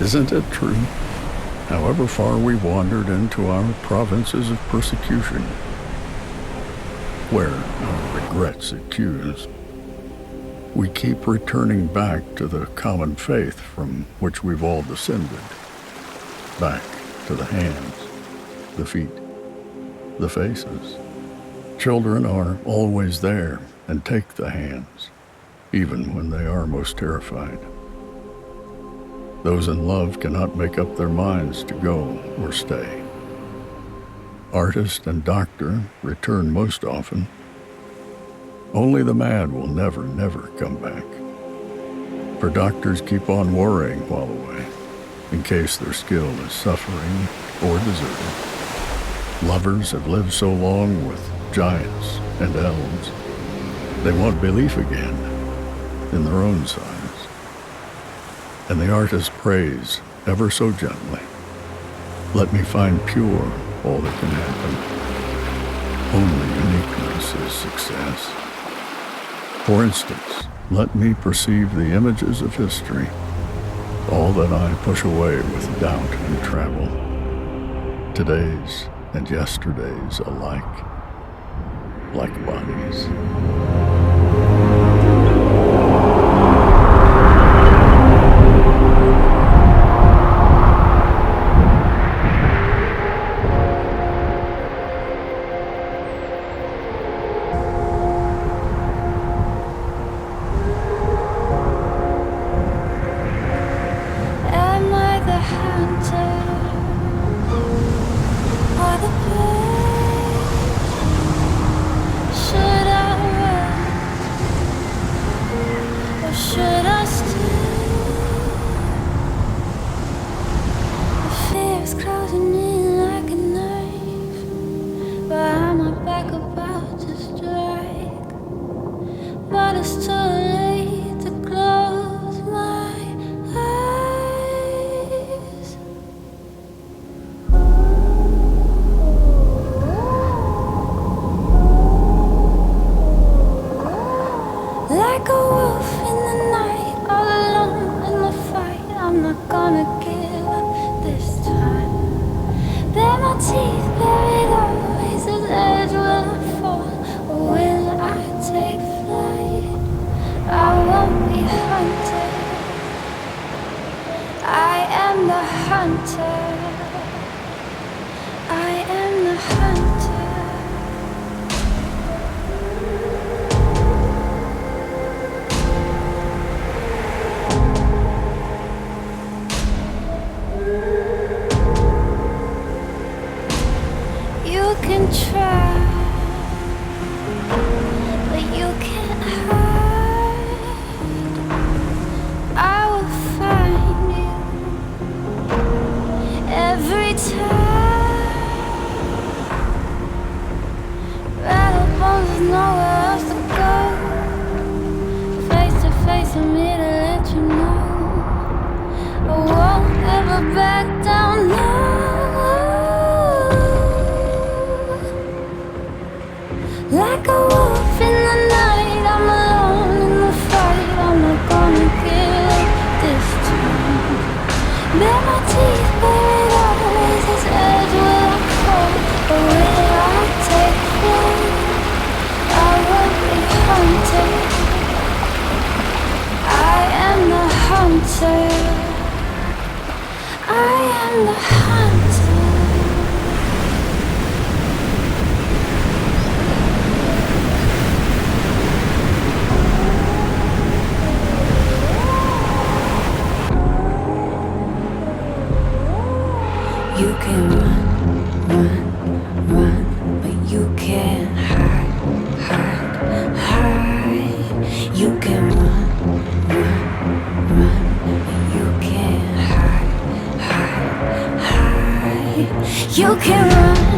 Isn't it true? However far we wandered into our provinces of persecution, where our regrets accuse, we keep returning back to the common faith from which we've all descended. Back to the hands, the feet, the faces. Children are always there and take the hands, even when they are most terrified. Those in love cannot make up their minds to go or stay. Artist and doctor return most often. Only the mad will never, never come back. For doctors keep on worrying while away, in case their skill is suffering or deserted. Lovers have lived so long with giants and elves, they want belief again in their own signs. And the artist prays ever so gently, let me find pure all that can happen. Only uniqueness is success. For instance, let me perceive the images of history, all that I push away with doubt and travel. Today's and yesterdays alike, like bodies. You can run